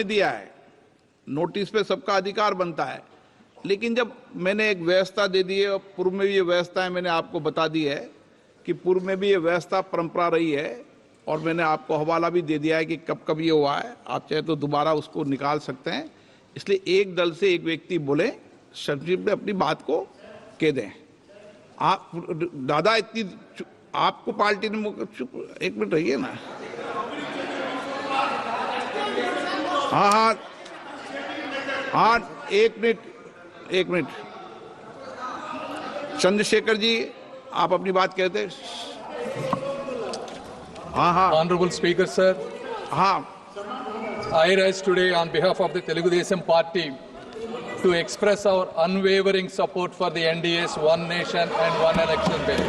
दिया है, नोटिस पे सबका अधिकार बनता है, लेकिन जब मैंने एक व्यवस्था दे दी है और पूर्व में भी ये व्यवस्था है, मैंने आपको बता दी है कि पूर्व में भी ये व्यवस्था परंपरा रही है और मैंने आपको हवाला भी दे दिया है कि कब कब ये हुआ है, आप चाहे तो दोबारा उसको निकाल सकते हैं। इसलिए एक दल से एक व्यक्ति बोले, संक्षिप्त में अपनी बात को कह दें। आप दादा इतनी आपको पार्टी ने चुप एक मिनट रहिए ना। हाँ, एक मिनट चंद्रशेखर जी, आप अपनी बात कहते। हाँ। Honorable Speaker, sir. हाँ। I rise today on behalf of the Telugu Desam Party to express our unwavering support for the NDA's One Nation and One Election bill.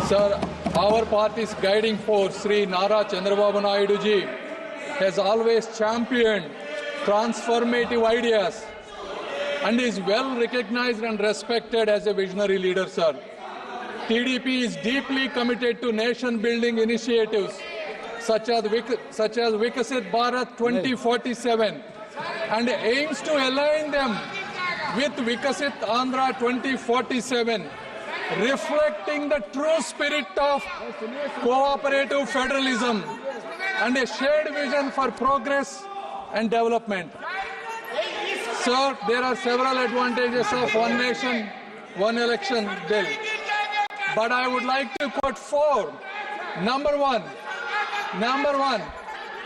Sir, our party's guiding force, Sri Nara Chandrababu Naidu ji, has always championed transformative ideas and is well recognized and respected as a visionary leader, sir. TDP is deeply committed to nation-building initiatives such as Vikasit Bharat 2047 and aims to align them with Vikasit Andhra 2047, reflecting the true spirit of cooperative federalism and a shared vision for progress and development. Sir, there are several advantages of One Nation, One Election bill, but I would like to quote four. Number one,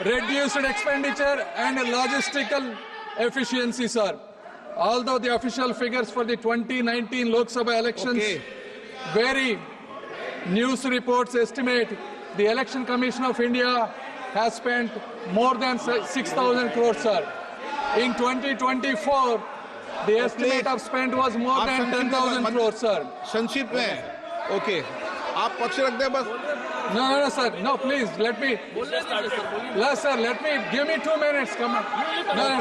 reduced expenditure and logistical efficiency, sir. Although the official figures for the 2019 Lok Sabha elections vary, news reports estimate the Election Commission of India has spent more than 6,000 crores, sir. In 2024, the estimate of spend was more than 10,000 crores, sir. संक्षिप्त में, okay, आप पक्ष रख दें बस। No, sir. No, please, let me. Yes, sir, give me 2 minutes. Come on. No.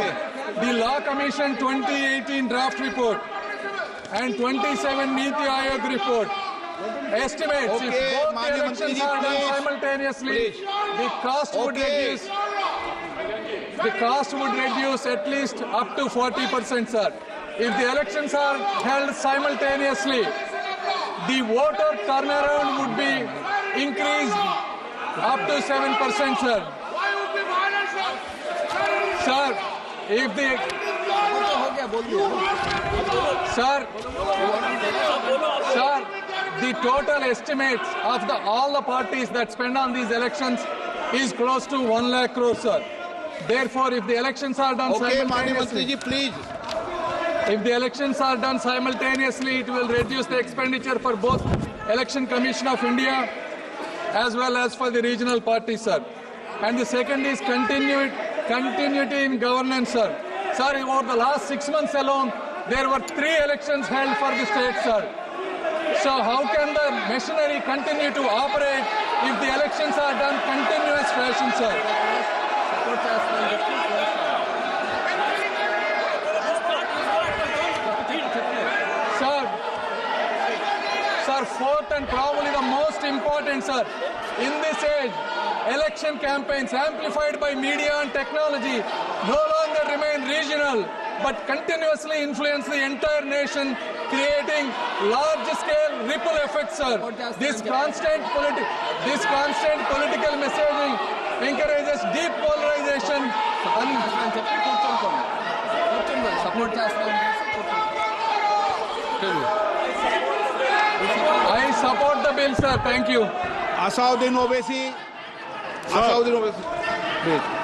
The Law Commission 2018 draft report and 27 Niti Aayog report estimates if both the elections are done simultaneously, the cost would reduce at least up to 40%, sir. If the elections are held simultaneously, the voter turnaround would be increased up to 7%, sir. Sir, if the the total estimates of all the parties that spend on these elections is close to 1 lakh crore, sir. Therefore, if the elections are done simultaneously, please. If the elections are done simultaneously, it will reduce the expenditure for both Election Commission of India as well as for the regional parties, sir. And the second is continuity in governance, sir. Sir, over the last 6 months alone, there were 3 elections held for the state, sir. So how can the machinery continue to operate if the elections are done continuous fashion, sir? Sir, fourth and probably the most important, sir, in this age, election campaigns amplified by media and technology no longer remain regional, but continuously influence the entire nation, creating large-scale ripple effects, sir. This constant political messaging encourages deep polarization I support the bill, sir. Thank you. Asauddin Owaisi.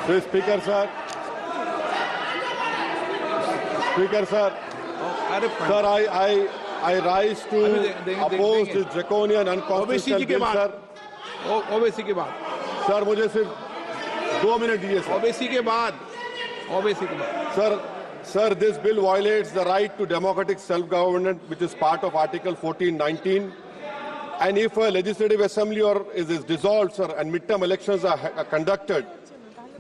Please, Speaker, sir. Speaker, sir. Sir, I rise to oppose this draconian unconstitutional bill, sir. Owaisi के बाद sir मुझे सिर्फ 2 minute दीजिए sir. Owaisi के बाद Sir, this bill violates the right to democratic self-government, which is part of Article 1419. And if a legislative assembly is dissolved, sir, and midterm elections are conducted,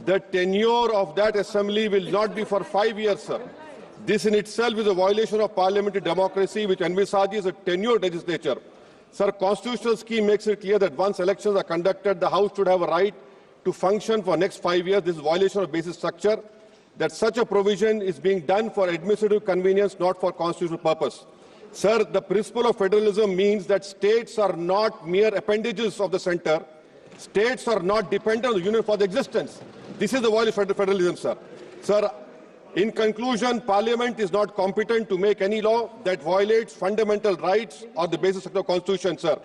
the tenure of that assembly will not be for 5 years, sir. This in itself is a violation of parliamentary democracy, which envisages a tenured legislature. Sir, constitutional scheme makes it clear that once elections are conducted, the House should have a right to function for next 5 years. This is violation of basic structure, that such a provision is being done for administrative convenience, not for constitutional purpose. Sir, the principle of federalism means that states are not mere appendages of the center. States are not dependent on the union for the existence. This is the violation of federalism, sir. Sir, in conclusion, Parliament is not competent to make any law that violates fundamental rights or the basis of the Constitution, sir.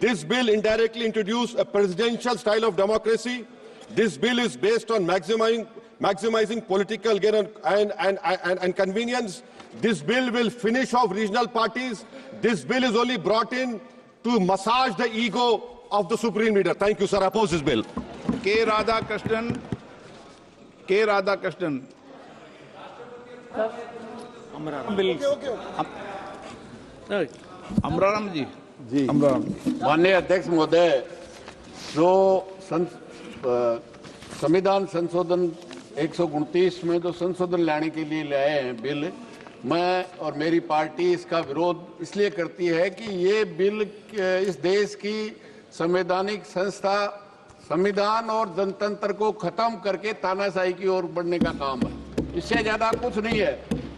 This bill indirectly introduced a presidential style of democracy. This bill is based on maximizing political gain and convenience. This bill will finish off regional parties. This bill is only brought in to massage the ego of the supreme leader. Thank you, sir. I oppose this bill. K. Radhakrishnan. Amraram जी। माननीय अध्यक्ष महोदय, जो संविधान संशोधन 129 में जो संशोधन लाने के लिए लाए हैं बिल, मैं और मेरी पार्टी इसका विरोध इसलिए करती है कि ये बिल इस देश की संवैधानिक संस्था, संविधान और जनतंत्र को खत्म करके तानाशाही की ओर बढ़ने का काम है। इससे ज्यादा कुछ नहीं है,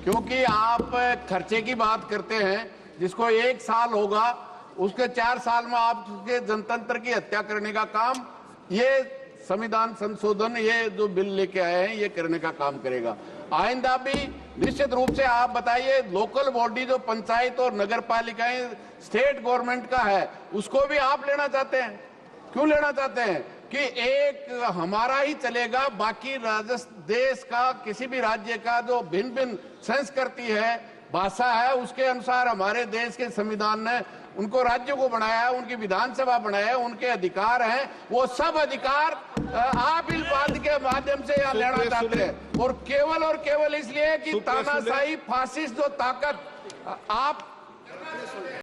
क्योंकि आप खर्चे की बात करते हैं, जिसको 1 साल होगा उसके 4 साल में आपके जनतंत्र की हत्या करने का काम ये संविधान संशोधन, ये जो बिल लेके आए हैं, ये करने का काम करेगा। आइंदा भी निश्चित रूप से आप बताइए, लोकल बॉडी जो पंचायत और नगर पालिकाएं स्टेट गवर्नमेंट का है, उसको भी आप लेना चाहते हैं। क्यों लेना चाहते हैं? कि एक हमारा ही चलेगा, बाकी देश का किसी भी राज्य का जो भिन्न भिन्न संस्कृति है, भाषा है, उसके अनुसार हमारे देश के संविधान ने उनको राज्यों को बनाया है, उनकी विधानसभा बनाया है, उनके अधिकार हैं, वो सब अधिकार आप बिल पास के माध्यम से यहाँ लेना चाहते हैं, और केवल इसलिए कि तानाशाही फासिस्ट जो ताकत आप